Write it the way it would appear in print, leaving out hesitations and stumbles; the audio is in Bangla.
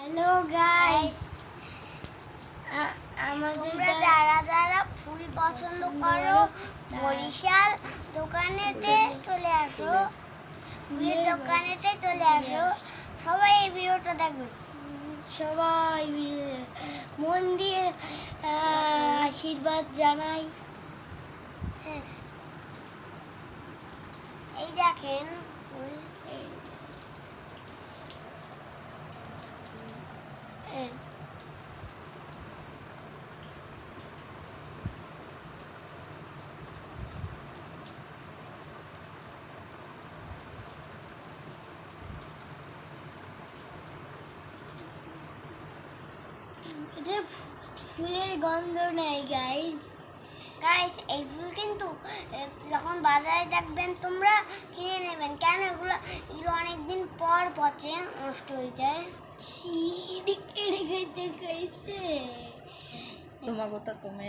হ্যালো গাইস, তোমরা যারা যারা ফুল পছন্দ করো বরিশাল দোকানেতে চলে আসো, ফুলের দোকানেতে চলে আসো। সবাই এই ভিডিওটা দেখবে, সবাই মন দিয়ে আশীর্বাদ জানাই। এই দেখেন ফুল, এটা ফুলের গন্ধ নেই গাইস। এই ফুল কিন্তু যখন বাজারে দেখবেন তোমরা কিনে নেবেন, কেন এগুলো অনেকদিন পর পচে নষ্ট হয়ে যায়। তোমাকে তো তুমি